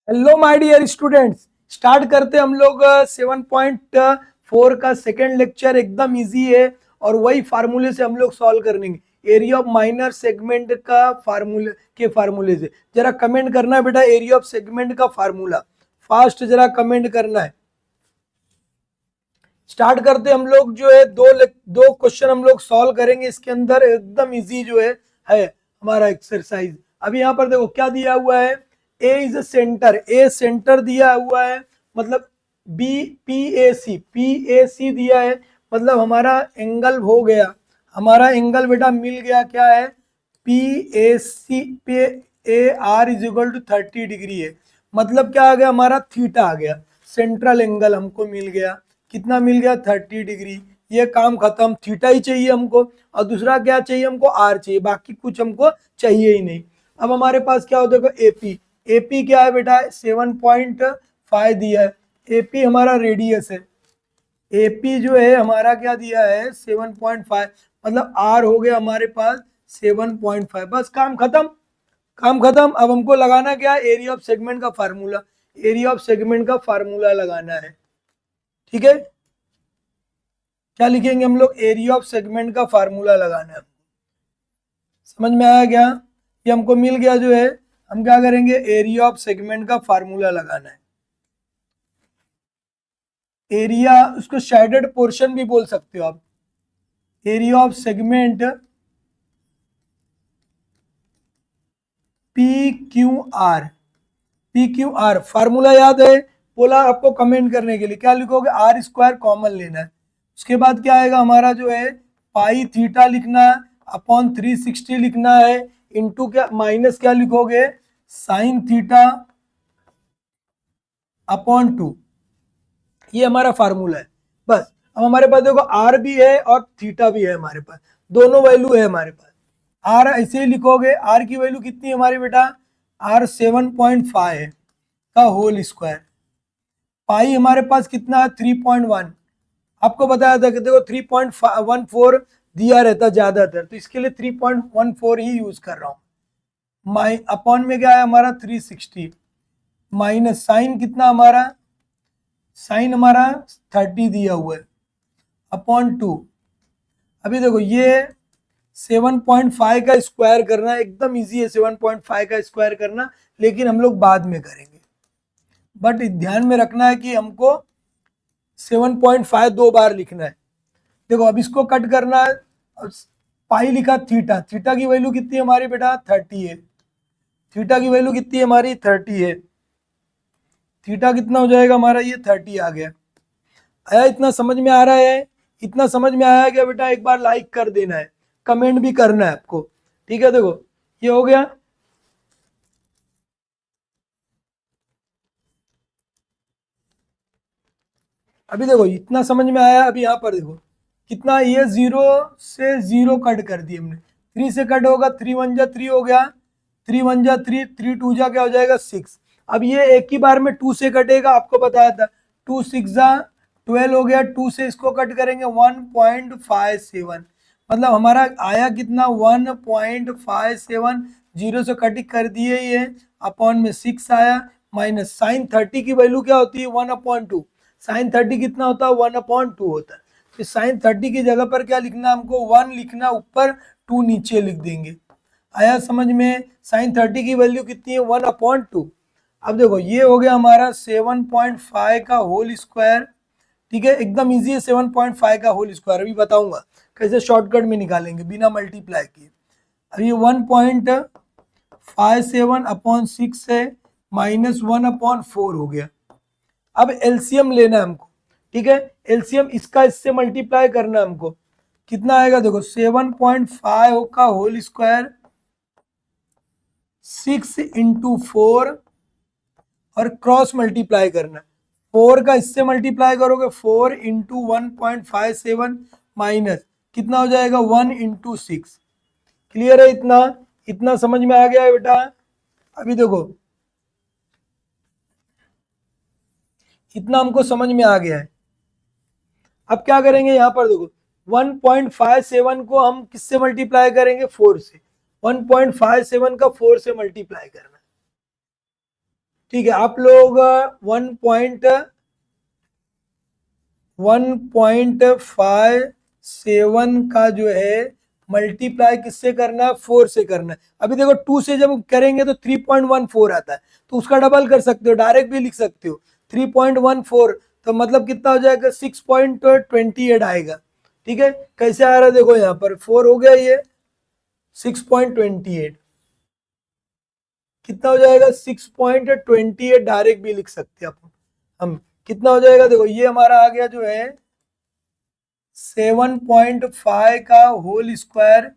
Hello my dear students, start करते हम लोग 7.4 का सेकेंड लेक्चर। एकदम इजी है और वही फार्मूले से हम लोग सॉल्व करेंगे। एरिया ऑफ माइनर सेगमेंट का फार्मूले से जरा कमेंट करना है बेटा। एरिया ऑफ सेगमेंट का फार्मूला फास्ट जरा कमेंट करना है। स्टार्ट करते हम लोग जो है दो क्वेश्चन हम लोग सॉल्व करेंगे इसके अंदर। एकदम इजी जो है हमारा एक्सरसाइज। अभी यहाँ पर देखो क्या दिया हुआ है। A is a center, A center दिया हुआ है, मतलब बी पी ए सी दिया है, मतलब हमारा एंगल हो गया। हमारा एंगल बेटा मिल गया, क्या है, पी ए सी पे A R is equal to 30 degree है। मतलब क्या आ गया, हमारा थीटा आ गया। सेंट्रल एंगल हमको मिल गया, कितना मिल गया, 30 डिग्री। ये काम खत्म, थीटा ही चाहिए हमको। और दूसरा क्या चाहिए हमको, आर चाहिए, बाकी कुछ हमको चाहिए ही नहीं। अब हमारे पास क्या होता है, एपी। एपी क्या है बेटा, 7.5 दिया है। एपी हमारा रेडियस है। एपी जो है हमारा क्या दिया है, 7.5, मतलब आर हो गया हमारे पास 7.5। बस काम खत्म, काम खत्म। अब हमको लगाना क्या है, एरिया ऑफ सेगमेंट का फार्मूला। एरिया ऑफ सेगमेंट का फार्मूला लगाना है, ठीक है। क्या लिखेंगे हम लोग, एरिया ऑफ सेगमेंट का फार्मूला लगाना है। समझ में आया क्या, ये हमको मिल गया जो है। हम क्या करेंगे, एरिया ऑफ सेगमेंट का फार्मूला लगाना है। एरिया, उसको शेडेड पोर्शन भी बोल सकते हो आप। Area of segment P Q are. P Q are formula याद है, बोला आपको कमेंट करने के लिए। क्या लिखोगे, आर स्क्वायर कॉमन लेना है। उसके बाद क्या आएगा हमारा जो है, पाई थीटा लिखना है, अपॉन 360 लिखना है, इंटू क्या माइनस क्या लिखोगे, साइन थीटा अपॉन 2। ये हमारा फार्मूला है। बस अब हमारे पास देखो आर भी है और थीटा भी है, हमारे पास दोनों वैल्यू है हमारे पास। आर ऐसे ही लिखोगे, आर की वैल्यू कितनी है हमारी बेटा, आर 7.5 है का होल स्क्वायर। पाई हमारे पास कितना है, 3.1। आपको बताया था कि देखो 3.14 दिया रहता ज्यादातर, तो इसके लिए 3.14 ही यूज कर रहा हूँ। माइ अपॉन में क्या है हमारा 360, माइनस साइन कितना हमारा, साइन हमारा 30 दिया हुआ है, अपॉन 2। अभी देखो ये 7.5 का स्क्वायर करना एकदम इजी है, 7.5 का स्क्वायर करना, लेकिन हम लोग बाद में करेंगे। बट ध्यान में रखना है कि हमको 7.5 दो बार लिखना है। देखो अब इसको कट करना है, पाई लिखा थीटा, थीटा की वैल्यू कितनी है हमारी बेटा, 30 है। थीटा की वैल्यू कितनी है हमारी, 30 है। थीटा कितना हो जाएगा हमारा, ये 30 आ गया। आया, इतना समझ में आ रहा है, इतना समझ में आया क्या बेटा, एक बार लाइक कर देना है, कमेंट भी करना है आपको, ठीक है। देखो ये हो गया। अभी देखो इतना समझ में आया। अभी यहाँ पर देखो कितना, ये 0 से 0 कट कर दिए हमने, 3 से कट होगा, 3 1 जा 3 हो गया, 3 1 जा 3, 3 2 जा क्या हो जाएगा 6। अब ये एक ही बार में 2 से कटेगा, आपको बताया था, 2 6 जा 12 हो गया, 2 से इसको कट करेंगे 1.57, मतलब हमारा आया कितना 1.57, 0 से कट कर दिए ये, अपॉन में 6 आया, माइनस साइन 30 की वैल्यू क्या होती है 1/2। साइन 30 कितना होता है 1/2 होता है। तो साइन 30 की जगह पर क्या लिखना, हमको 1 लिखना ऊपर, 2 नीचे लिख देंगे। आया समझ में, साइन 30 की वैल्यू कितनी है 1/2। अब देखो ये हो गया हमारा 7.5 का होल स्क्वायर, ठीक है। एकदम इजी है 7.5 का होल स्क्वायर। अभी बताऊंगा कैसे शॉर्टकट में निकालेंगे बिना मल्टीप्लाई किए। अब ये 1.57 अपॉन 6 है, माइनस 1/4 हो गया। अब एलसीएम लेना है हमको, ठीक है। एलसीएम इसका इससे मल्टीप्लाई करना है हमको, कितना आएगा देखो 7.5 का होल स्क्वायर, 6 इंटू 4 और क्रॉस मल्टीप्लाई करना है। 4 का इससे मल्टीप्लाई करोगे 4 इंटू 1.57 माइनस कितना हो जाएगा 1 इंटू 6। क्लियर है, इतना इतना समझ में आ गया है बेटा। अभी देखो इतना हमको समझ में आ गया है। अब क्या करेंगे, यहाँ पर देखो 1.57 को हम किससे मल्टीप्लाई करेंगे, 4 से। 1.57 का 4 से मल्टीप्लाई करना, ठीक है, आप लोग 1.57 का जो है मल्टीप्लाई किससे करना है, 4 से करना है। अभी देखो 2 से जब करेंगे तो 3.14 आता है, तो उसका डबल कर सकते हो, डायरेक्ट भी लिख सकते हो 3.14, तो मतलब कितना हो जाएगा 6.28 आएगा। ठीक है, कैसे आ रहा है देखो, यहाँ पर 4 हो गया, ये 6.28 कितना हो जाएगा 6.28, डायरेक्ट भी लिख सकते हैं हम कितना हो जाएगा देखो, ये हमारा आ गया जो है 7.5 का होल स्क्वायर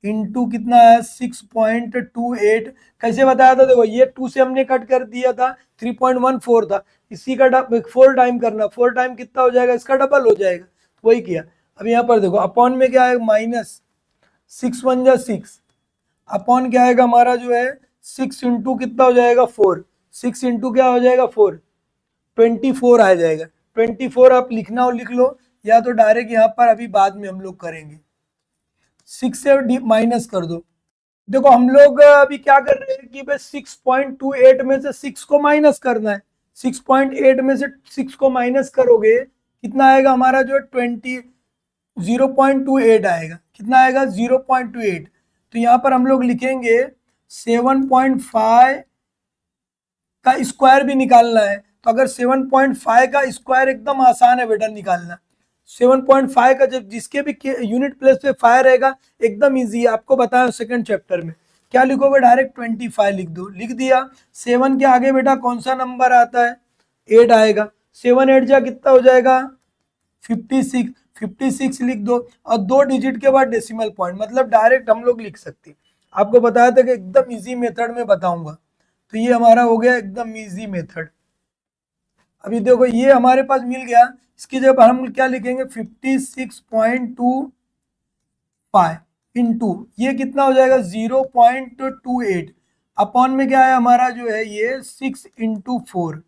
इंटू कितना है 6.28। कैसे बताया था देखो, ये 2 से हमने कट कर दिया था, 3.14 था, इसी का 4 टाइम करना, 4 टाइम कितना हो जाएगा, इसका डबल हो जाएगा, वही किया। अब यहाँ पर देखो अपॉन में क्या है, माइनस 6 अपॉन क्या आएगा हमारा जो है 6 इंटू कितना हो जाएगा 4, 6 इंटू क्या हो जाएगा 4, 24 आ जाएगा। 24 आप लिखना हो लिख लो, या तो डायरेक्ट यहाँ पर अभी बाद में हम लोग करेंगे, 6 से माइनस कर दो। देखो हम लोग अभी क्या कर रहे हैं कि भाई 6.28 में से 6 को माइनस करना है, 6.8 में से 6 को माइनस करोगे कितना आएगा हमारा जो 0.28 आएगा, कितना आएगा 0.28। तो यहाँ पर हम लोग लिखेंगे 7.5 का स्क्वायर भी निकालना है, तो अगर 7.5 का स्क्वायर एकदम आसान है बेटा निकालना, 7.5 का जब जिसके भी यूनिट प्लेस पे 5 रहेगा एकदम इजी है, आपको बताया सेकंड चैप्टर में। क्या लिखोगे, डायरेक्ट 25 लिख दो, लिख दिया। 7 के आगे बेटा कौन सा नंबर आता है, 8 आएगा, 7 8 जा कितना हो जाएगा 56, 56 लिख दो, और 2 डिजिट के बाद डेसिमल पॉइंट, मतलब डायरेक्ट हम लोग लिख सकते। आपको बताया था कि एकदम इजी मेथड में बताऊंगा, तो ये हमारा हो गया एकदम इजी मेथड। अभी देखो ये हमारे पास मिल गया, इसकी जगह हम क्या लिखेंगे 56.25 इंटू ये कितना हो जाएगा 0.28 अपॉन में क्या है हमारा जो है ये 6 इंटू 4,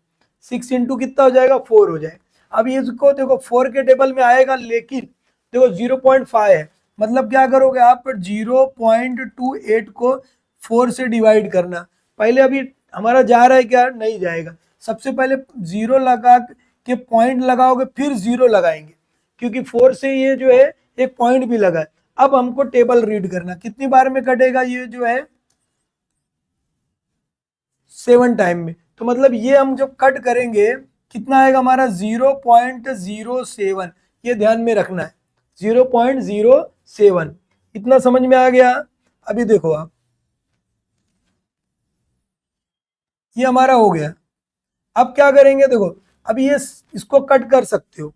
6 इंटू कितना हो जाएगा 4 हो जाए। अब ये इसको देखो 4 के टेबल में आएगा, लेकिन देखो 0.5 है, मतलब क्या करोगे आप 0.28 को 4 से डिवाइड करना। पहले अभी हमारा जा रहा है क्या, नहीं जाएगा, सबसे पहले 0 लगा के पॉइंट लगाओगे फिर 0 लगाएंगे, क्योंकि 4 से ये जो है एक पॉइंट भी लगा है। अब हमको टेबल रीड करना, कितनी बार में कटेगा ये जो है 7 टाइम में, तो मतलब ये हम जब कट करेंगे कितना आएगा हमारा 0.07, ये ध्यान में रखना है 0.07, इतना समझ में आ गया। अभी देखो आप ये हमारा हो गया, अब क्या करेंगे देखो, अब ये इसको कट कर सकते हो,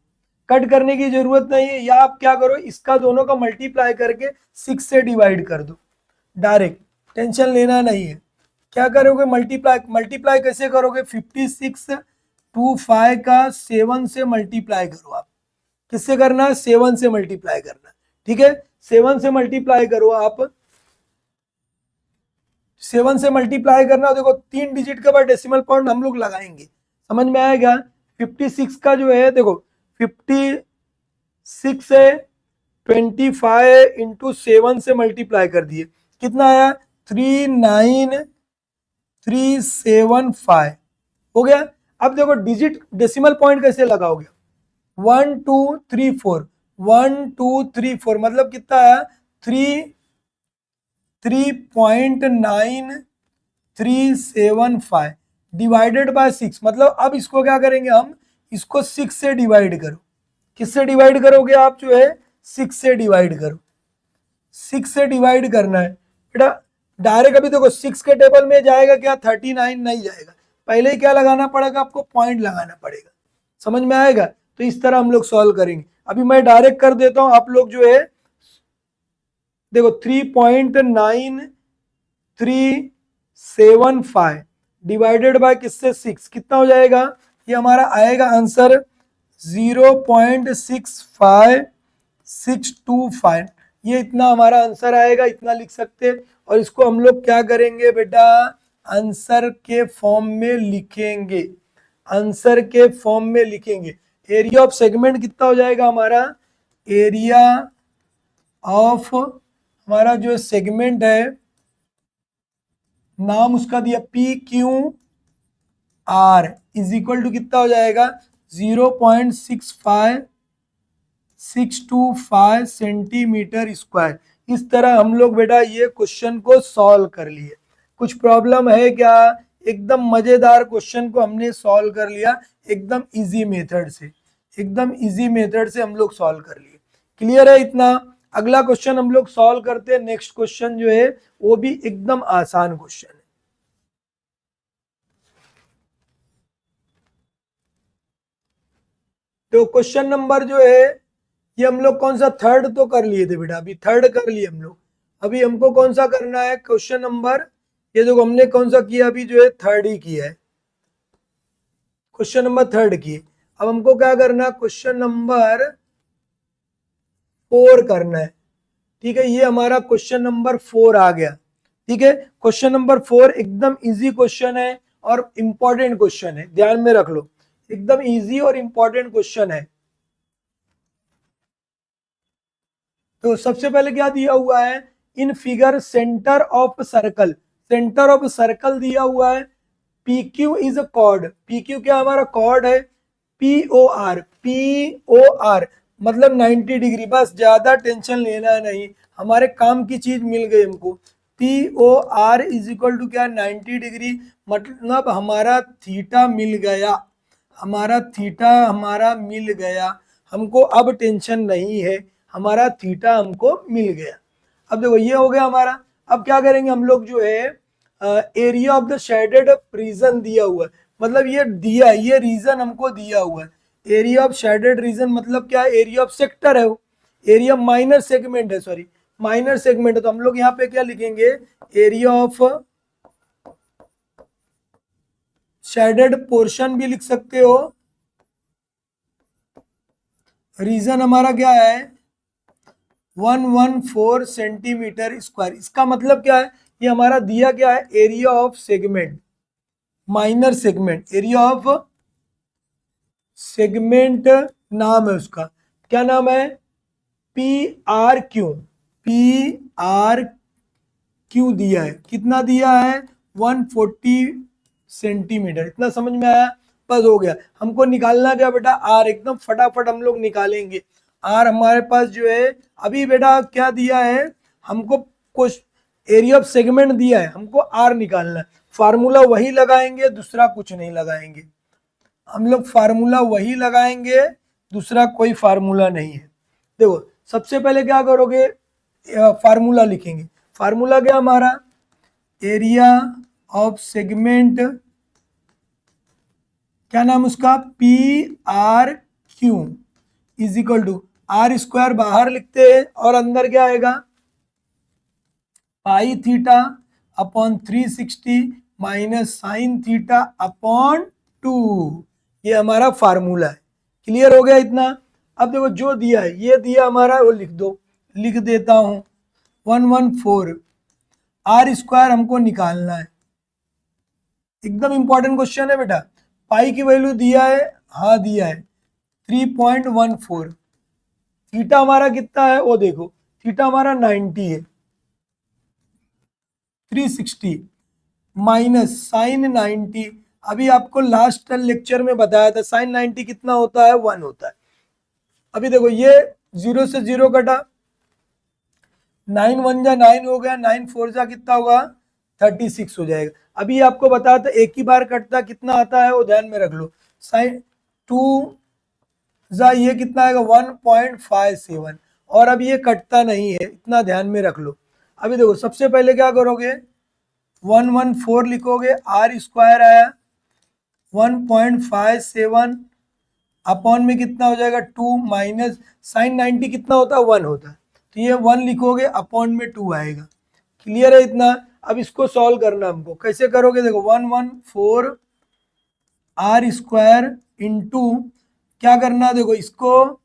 कट करने की जरूरत नहीं है, या आप क्या करो इसका दोनों का मल्टीप्लाई करके 6 से डिवाइड कर दो, डायरेक्ट, टेंशन लेना नहीं है। क्या करोगे मल्टीप्लाई, मल्टीप्लाई कैसे करोगे 56.25 का 7 से मल्टीप्लाई करो, आप किससे करना है 7 से मल्टीप्लाई करना, ठीक है 7 से मल्टीप्लाई करो आप, 7 से मल्टीप्लाई करना, देखो 3 डिजिट के बाद डेसिमल पॉइंट हम लोग लगाएंगे, समझ में आएगा। 56 का जो है देखो 56 से 25 इंटू 7 से मल्टीप्लाई कर दिए, कितना आया 39375 हो गया। अब देखो डिजिट डेसिमल पॉइंट कैसे लगाओगे, 1 2 3 4, 1 2 3 4 मतलब कितना है 3.9375 डिवाइडेड बाय 6, मतलब अब इसको क्या करेंगे हम, इसको 6 से डिवाइड करो, किससे डिवाइड करोगे आप जो है 6 से डिवाइड करो, 6 से डिवाइड करना है बेटा, डायरेक्ट अभी देखो 6 के टेबल में जाएगा क्या 39 नहीं जाएगा, पहले ही क्या लगाना पड़ेगा आपको पॉइंट लगाना पड़ेगा, समझ में आएगा। तो इस तरह हम लोग सॉल्व करेंगे, अभी मैं डायरेक्ट कर देता हूं, आप लोग जो है देखो 3.9375 डिवाइडेड बाय किससे 6 कितना हो जाएगा, ये हमारा आएगा आंसर 0.65625, ये इतना हमारा आंसर आएगा, इतना लिख सकते हैं। और इसको हम लोग क्या करेंगे बेटा आंसर के फॉर्म में लिखेंगे, आंसर के फॉर्म में लिखेंगे। एरिया ऑफ सेगमेंट कितना हो जाएगा हमारा, एरिया ऑफ हमारा जो सेगमेंट है नाम उसका दिया P Q R is equal to कितना हो जाएगा 0.62625 सेंटीमीटर स्क्वायर। इस तरह हम लोग बेटा ये क्वेश्चन को सॉल्व कर लिए। कुछ प्रॉब्लम है क्या? एकदम मजेदार क्वेश्चन को हमने सॉल्व कर लिया एकदम इजी मेथड से, एकदम इजी मेथड से हम लोग सॉल्व कर लिए। क्लियर है इतना? अगला क्वेश्चन हम लोग सॉल्व करते हैं। नेक्स्ट क्वेश्चन जो है वो भी एकदम आसान क्वेश्चन है। तो क्वेश्चन नंबर जो है ये हम लोग कौन सा थर्ड तो कर लिए थे बेटा, अभी थर्ड कर लिए हम लोग। अभी हमको कौन सा करना है क्वेश्चन नंबर, ये जो हमने कौन सा किया अभी जो है थर्ड ही किया है, क्वेश्चन नंबर थर्ड किए। अब हमको क्या करना है क्वेश्चन नंबर 4 करना है। ठीक है, ये हमारा क्वेश्चन नंबर 4 आ गया। ठीक है, क्वेश्चन नंबर 4 एकदम इजी क्वेश्चन है और इंपॉर्टेंट क्वेश्चन है, ध्यान में रख लो, एकदम इजी और इंपॉर्टेंट क्वेश्चन है। तो सबसे पहले क्या दिया हुआ है in figure, centre of circle, centre of circle दिया हुआ है। P Q is a cord, P Q क्या हमारा कॉर्ड है, पी ओ आर मतलब 90 डिग्री, बस ज्यादा टेंशन लेना नहीं, हमारे काम की चीज मिल गई हमको। P O R is equal to क्या 90 डिग्री, मतलब हमारा थीटा मिल गया, हमारा थीटा हमारा मिल गया, हमको अब टेंशन नहीं है, हमारा थीटा हमको मिल गया। अब देखो ये हो गया हमारा। अब क्या करेंगे हम लोग जो है area of the shaded region दिया हुआ है, मतलब ये दिया है, ये रीजन हमको दिया हुआ है। एरिया ऑफ शेडेड रीजन मतलब क्या है, एरिया ऑफ सेक्टर है वो, एरिया माइनर सेगमेंट है, सॉरी माइनर सेगमेंट है। तो हम लोग यहाँ पे क्या लिखेंगे, एरिया ऑफ शेडेड पोर्शन भी लिख सकते हो। रीजन हमारा क्या है 114 सेंटीमीटर स्क्वायर। इसका मतलब क्या है, ये हमारा दिया क्या है area of segment, minor segment, area of segment नाम है उसका, क्या नाम है P R Q, P R Q दिया है, कितना दिया है 140 सेंटीमीटर। इतना समझ में आया? बस हो गया। हमको निकालना क्या बेटा आर, एकदम फटाफट हम लोग निकालेंगे। आर हमारे पास जो है अभी बेटा क्या दिया है हमको, कुछ एरिया ऑफ सेगमेंट दिया है, हमको आर निकालना है। फार्मूला वही लगाएंगे, दूसरा कुछ नहीं लगाएंगे, हम लोग फार्मूला वही लगाएंगे, दूसरा कोई फार्मूला नहीं है। देखो सबसे पहले क्या करोगे, फार्मूला लिखेंगे। फार्मूला क्या हमारा, एरिया ऑफ सेगमेंट, क्या नाम उसका P R Q is equal to R square बाहर लिखते हैं और अंदर क्या आएगा pi theta upon 360 minus sine theta upon 2, ये हमारा फार्मूला है। क्लियर हो गया इतना? अब देखो जो दिया है ये दिया हमारा वो लिख दो, लिख देता हूं 114 आर स्क्वायर हमको निकालना है। एकदम इंपॉर्टेंट क्वेश्चन है बेटा। पाई की वैल्यू दिया है, हाँ दिया है 3.14। थीटा हमारा कितना है वो देखो, थीटा हमारा 90 है, 360 माइनस साइन 90। अभी आपको लास्ट लेक्चर में बताया था साइन 90 कितना होता है 1 होता है। अभी देखो ये 0 से 0 कटा, 9 1 जा 9 हो गया, 9 4 जा कितना होगा 36 हो जाएगा। अभी आपको बताया था एक ही बार कटता कितना आता है वो ध्यान में रख लो, साइन 2 जा ये कितना आएगा 1.57, और अब ये कटता नहीं है, इतना ध्यान में रख लो। अभी देखो सबसे पहले क्या करोगे 114 लिखोगे, आर स्क्वायर आया 1.57 अपॉन में कितना हो जाएगा 2 माइनस साइन 90 कितना होता है 1 होता है, तो ये 1 लिखोगे अपॉन में 2 आएगा। क्लियर है इतना? अब इसको सॉल्व करना हमको, कैसे करोगे देखो 114 आर स्क्वायर इंटू क्या करना, देखो इसको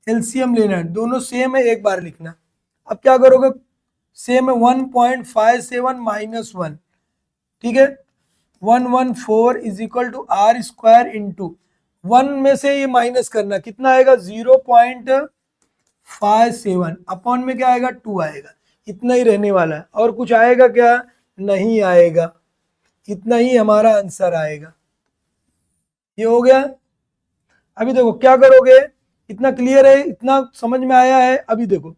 एलसीएम लेना है, दोनों सेम है एक बार लिखना। अब क्या करोगे सेम है 1.57 माइनस 1, ठीक है 114 is equal to R square into 1 में से ये माइनस करना कितना आएगा 0.57 अपॉन में क्या आएगा 2 आएगा। इतना ही रहने वाला है, और कुछ आएगा क्या नहीं आएगा, इतना ही हमारा आंसर आएगा। ये हो गया। अभी देखो क्या करोगे, इतना क्लियर है, इतना समझ में आया है। अभी देखो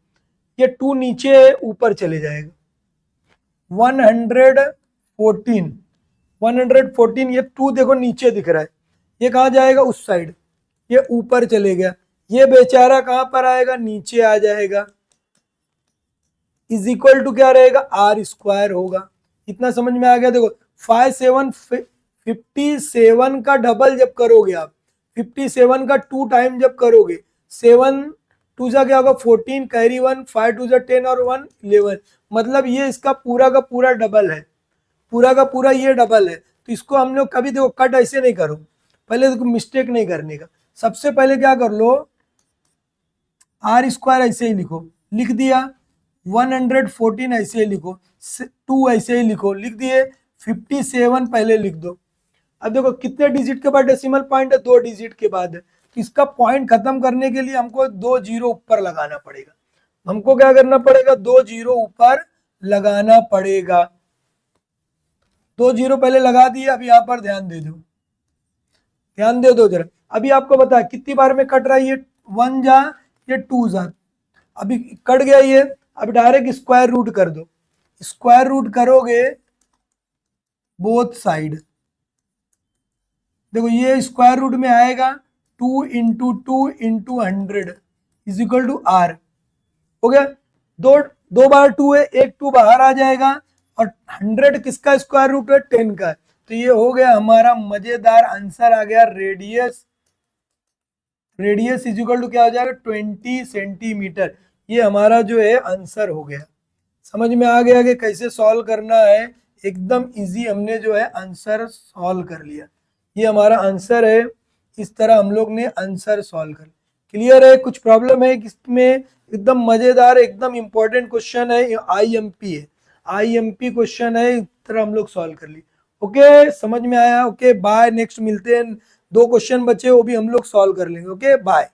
ये 2 नीचे है, ऊपर चले जाएगा 114, 114, ये 2 देखो नीचे दिख रहा है, ये कहाँ जाएगा, उस साइड, ये ऊपर चले गया, ये बेचारा कहां पर आएगा, नीचे आ जाएगा, इज इक्वल टू क्या रहेगा, आर स्क्वायर होगा। इतना समझ में आ गया। देखो 57 का डबल जब करोगे आप, 57 का 2 टाइम जब करोगे, 7 टू जा क्या होगा 14, कैरी 1, 5 टू जा 10 और 1 11, मतलब ये इसका पूरा का पूरा डबल है, पूरा का पूरा ये डबल है। तो इसको हम लोग कभी देखो कट ऐसे नहीं करो, पहले देखो मिस्टेक नहीं करने का, सबसे पहले क्या कर लो, आर स्क्वायर ऐसे ही लिखो, लिख दिया, 114 ऐसे ही लिखो, 2 ऐसे ही लिखो, लिख दिए, 57 पहले लिख दो। अब देखो कितने डिजिट के बाद डेसिमल पॉइंट है, 2 डिजिट के बाद है, तो इसका पॉइंट खत्म करने के लिए हमको 2 जीरो ऊपर लगाना पड़ेगा, हमको क्या करना पड़ेगा, 2 जीरो ऊपर लगाना पड़ेगा। 2 जीरो पहले लगा दिए, अब यहाँ पर ध्यान दे दो, ध्यान दे दो जरा। अभी आपको बता कितनी बार में कट रहा है, ये 1 जा, ये 2 जा, अभी कट गया ये, अब डायरेक्ट स्क्वायर रूट कर दो, स्क्वायर रूट करोगे बोथ साइड, देखो ये स्क्वायर रूट में आएगा 2 into 2 into 100 is equal to R, हो गया। दो दो बार 2 है, एक 2 बाहर आ जाएगा, और 100 किसका स्क्वायर रूट है, 10 का, तो ये हो गया हमारा मजेदार आंसर आ गया, radius, radius is equal to क्या हो जाएगा, 20 सेंटीमीटर, ये हमारा जो है आंसर हो गया। समझ में आ गया कि कैसे सॉल्व करना है, एकदम इजी, हमने जो है आंसर सॉल्व कर लिया, ये हमारा आंसर है, इस तरह हम लोग ने आंसर सॉल्व कर। क्लियर है, कुछ प्रॉब्लम है इसमें, एकदम मजेदार, एकदम इंपॉर्टेंट क्वेश्चन है, आईएमपी है, आईएमपी क्वेश्चन है, इस तरह हम लोग सॉल्व कर लिए। ओके समझ में आया, ओके बाय, नेक्स्ट मिलते हैं, 2 क्वेश्चन बचे वो भी हम लोग सॉल्व कर लेंगे, ओके बाय।